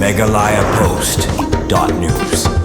megalayapost.news.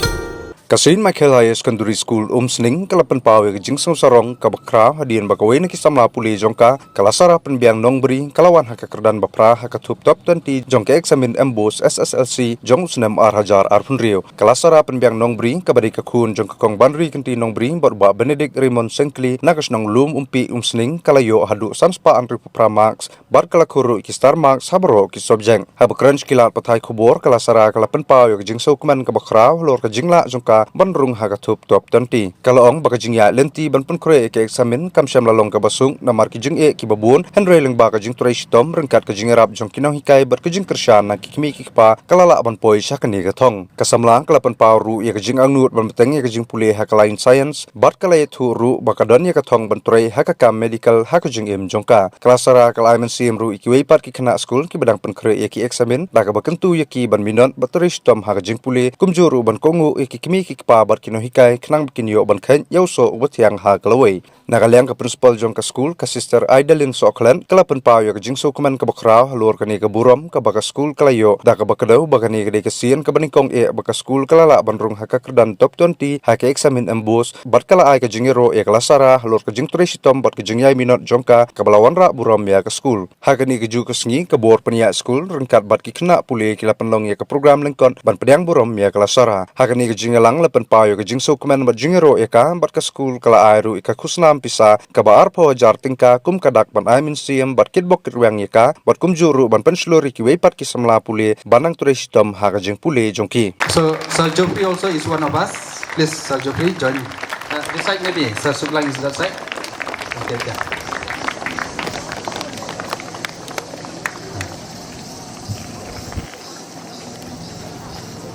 Kasin Michael High Secondary School Sning kalapan pawe jing sarong kabakra hadian bakawe na kisamla puli jongka kalasara penbiang nongbri kalawan hakakerdan bapra hakatup top 20 jongka eksamin embos SSLC jong usnem arhajar arpunrio kalasara penbiang nongbri kabari kakun jongka kong banri kenti nongbri borba Benedict Raymond Sengkli nagas nong lum Sning kalayo hadu sanspa antri pupra max bar kalakuru ikistar max habaro kisobjeng habakran kilat patai kubor kalasara kalapan pawe jing sokuman kabakra lor kajingla jongka banrung hagatup top 20 kalaong bakajing ya lenti ban pun kre ke eksamin kamsyam lalong kabasung namar kijing kibabun henry leng bakajing turai shitom rengkat kajing rap jong kinong hikai bar kajing kersyan na kikimi kikpa kalala ban poi syakani gatong kasamlang kalapan pauru ya kajing angnut ban beteng ya kajing pule hakalain science bar kalai ru bakadon ya katong ban turai hakakam medical hakajing jongka kalasara kalaimen sim ru ikiwei par kikana school ki badang pun kre ya ki eksamin baka bakentu ya ki ban minot baturi shitom hakajing pule kumjuru ban kongu kikimi kikpa bar kino hikai kenang bikin yo ban khen yauso ubut yang ha kalawai nagalyang ka principal jong ka school ka sister Idalin Soklan kalapan pa yo ka jingso kuman ka bakraw halor kani ka burom ka baka school kalayo da ka bakadaw bakani ka dekasian ka baningkong baka school kalala banrung hakakerdan top 20 haka examin embos bat kala ay ka jingero kalasara halor ka jing tresitom bat ka jingyay minot jongka ka balawan ra burom ya ka school hakani ka ju ka sngi ka bor pania school rengkat bat ki kena puli kilapan long ya ka program lengkon ban pediang burom ya kalasara hakani ka jingalang lapan payo ka jingso kuman bat jingero ka bat ka school kala airu ka kusnam pisa kabar po jar tingka kum kadak ban aimin siem bat kitbok kirwang yaka bat kum juru ban penslori ki wepat ki samla pule banang turestom hakajing pule jongki. So Sir Jopri also is one of us. Please Sir Jopri join. This side maybe Sir Sublang is that side. Okay, yeah.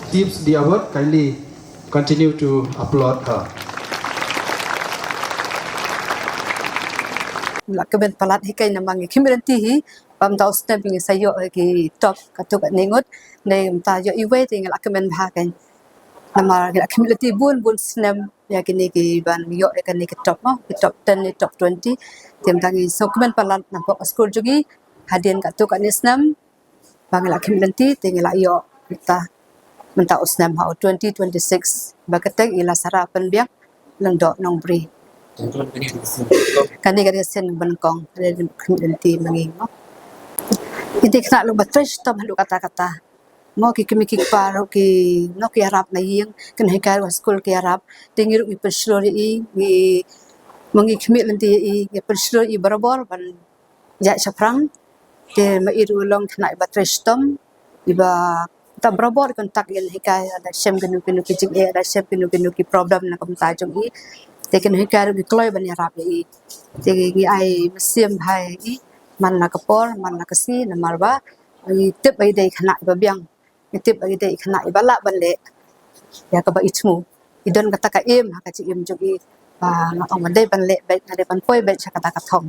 Tips the award, kindly continue to applaud her. Lakaben palat hikai namang kimranti hi pam daus na bing sayo ki top katuk ningot ne ta yo iwe ting lakaben bhakan namar kimranti bun snem ya kini ki ban yo kini ki top no ki top 10 ni top 20 tem tangi sokmen palat nampok school jugi hadian katuk ni snem bang kimranti ting la yo kita menta usnem ha 2026 bakateng ila sarapan biak lengdok nongbri kani sen bangkong ada community mangi no ini kena lu batres tom lu kata-kata mo ki kimi ki paro ki no ki arab na yeng kan hikar wa school ki arab tingir i perslori i mangi community i perslori barabor ban ja saprang ke ma iru long kena batres tom iba ta barabor kontak yen hikay ada sem genu ki jing ada sem genu ki problem na kam ta jong i tekin hikar gi kloy ban yarap i tegi ai mesiem hai i man na kapor man na kasi na marba i tip ai dei khana ba biang i tip ai dei khana i bala ban le ya ka ba itmu idon kata ka em ha ka chi em jogi ba na ong dei ban le ba na de ban poi ba cha kata ka thong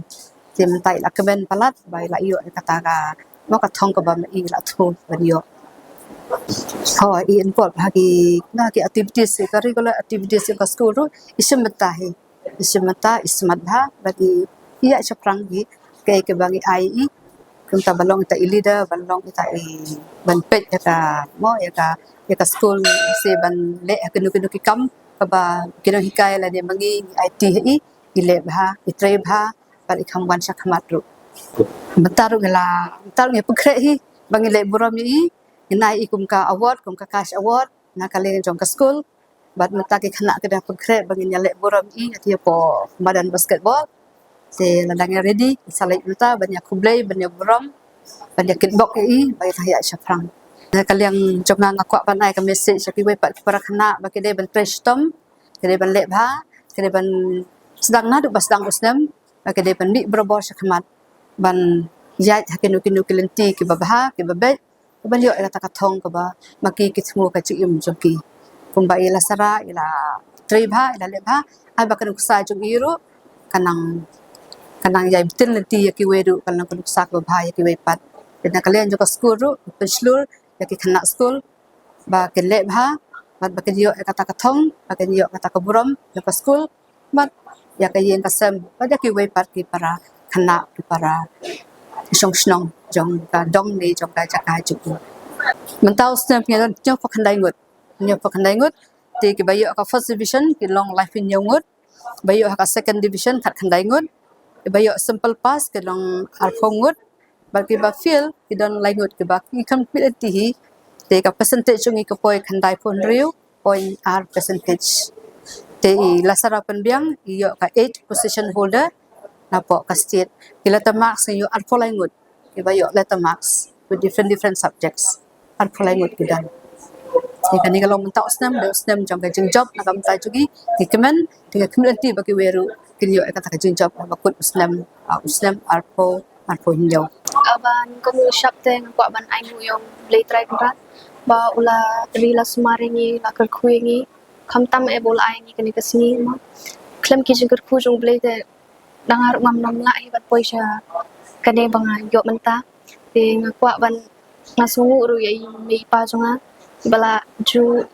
tim tai la kemen palat bai la iyo kata ka mo ka thong ka ba i la thu ban yo oh in pot bagi na ki activities curricular activities ka school ro ismata ismadha bagi iya chaprang gi ke bangi ai kunta balong ta ilida balong ta ban pet ka mo ya ka school se ban le kenu ki kam ka ba kenu hikai la de bangi IT i ile bha itre bha par ikham wan shakhamat ro bataru ngela taru nge pukre hi bangi le buram i inai ikum ka award kum ka cash award na kali jong ka school bat mata ki khana ke da pukre bangi nyale buram i atia po badan basketball se ladang ready salai mata banyak kublai banyak buram banyak kitbok i bai thaya syafrang na kali yang jonga ngakwa panai ka message ki we pat para khana ba ke de ban prestom ke de ban le bha ke de ban sedang na du basdang usnem ba ke de ban bi berobor syakmat ban yai hakenu kilenti ki babha ki babe baliyo ila takatong ka ba makikitsmo ka chim joki kumba ila sara ila trebha ila lebha ay bakan kusa jong iro kanang yai bitin lenti yaki wedu kanang kunuksa ka ba yaki wepat na kalian joka school ro penslur yaki khana school ba ken lebha bat bakan yo kata katong bakan yo kata kaburam joka school bat yakayen kasem ba yaki wepat ki para khana ki para song snong jong ka dong ni jong ka jaka ju mentau snap nya nyo pakandai ngut ti ki bayo ka first division ki long life in ngut bayo ka second division khat khandai ngut bayo simple pass ki long arphong ngut bagi ba feel ki don lai ngut ki ba ki complete ti hi te ka percentage ngi ko poi khandai pon riu point r percentage te lasara penbiang iyo ka 8 position holder napo ka state ki letter marks yo arpho lai ngut ki bayo letter marks with different subjects arpho lai ngut ki dan jika ni kalau mentak usnam jang ka job nak mentak jugi ki kemen dengan community bagi weru kinyo kata ka job bakut usnam arpo hinyo aban kamu shop teng ko aban ai mu yong play try kra ba ula rila sumaringi la kar khuingi khamtam e bol ai ni kani kasni ma klem ki jing kar khu jong play te dangar ngam nam la hi bat poisa kane banga yo menta te ngakwa ban ngasungu ru yai mi pa jonga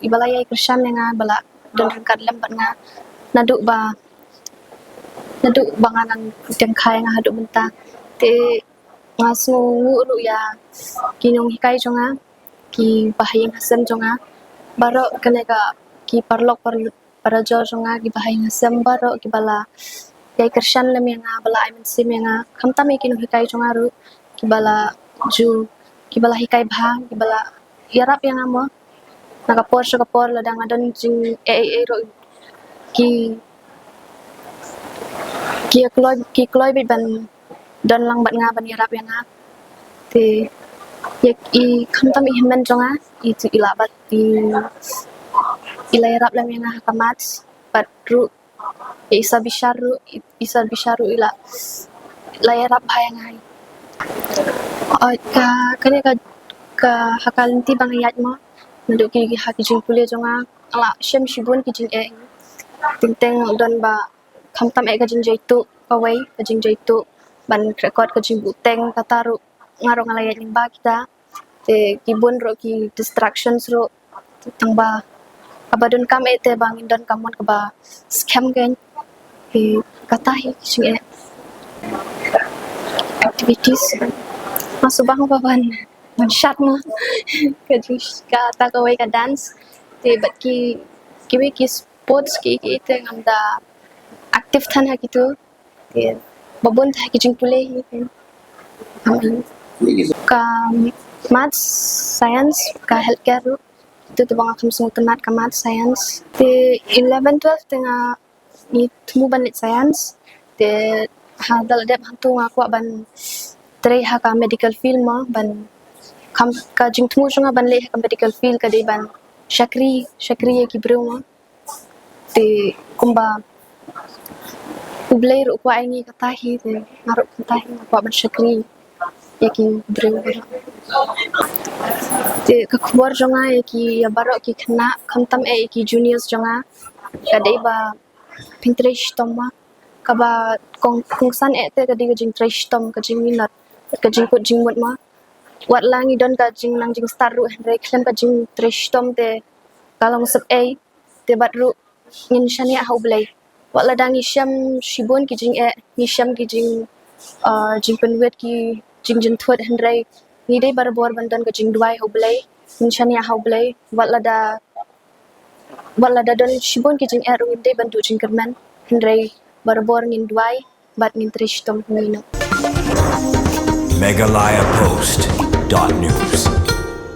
ibala yai krishan nga bala don kat lem bat nga nadu banganan teng khai nga hadu menta te ngasungu ru ya kinong hikai jonga ki bahayang hasem jonga baro kaneka ki parlok para jo jonga ki bahayang hasem baro ki bala yai krishan lem nga bala ai sim nga khamta me kinong hikai jonga ru ki bala hikai bha ki bala yarap yang amo nakapor ladang adon jing ro ki kloy bit ban don lang bat nga ban yarap yang nga te yak I khamtam I hemen jonga I tu ilabat ila yarap lam yang nga kamat bat ru isa bisharu ila yarap hayang hai kane ka hakalinti bang yat mo nduk ki haki jing pule jonga ala shem shibun ki jing tinteng don ba khamtam ka jing jaitu away ka jing jaitu ban record ka jing buteng kataru ngarong ala yat ba kita te kibun ro ki distractions ro tangba abadun kam te bang indon kamon ka ba scam gen ki katahi jing activities masubang baban man shot mo ka takaway ka dance te bat ki sports ki te ngamda active than ha gitu te babon tha ki jing pule hi ka maths science ka healthcare ru itu tu bang akam semua temat ka maths science te 11 12 tengah ni temu banit science te hadal dep hantu aku ban tray ha ka medical field ma ban kam ka jing temu jonga ban le ka medical field ka de ban shakri ki bro ma te kumba ublay ru ko ai ni katahi te ngaru katahi ko ban shakri yaki bro te ka khwar jonga yaki ya baro ki khna khamtam ki juniors jonga ka de ba pinterest toma ka ba kongsan te ka de jing trash tom ka jing minat ka jing ko jing mot ma wat langi don ka jing nang jing star ru re klem ka jing trash tom te kalong sep te bat ru ngin shania haublay wat ladangi sham shibon ki jing ni sham ki jing penwet ki jing jin thot hendrai ni dei barbor bandan ka jing duai haublay ngin shania haublay wat lada don shibon ki jing ru dei bandu jing kerman hendrai barbor ngin duai bat ngin trash tom ngino Megalayapost.news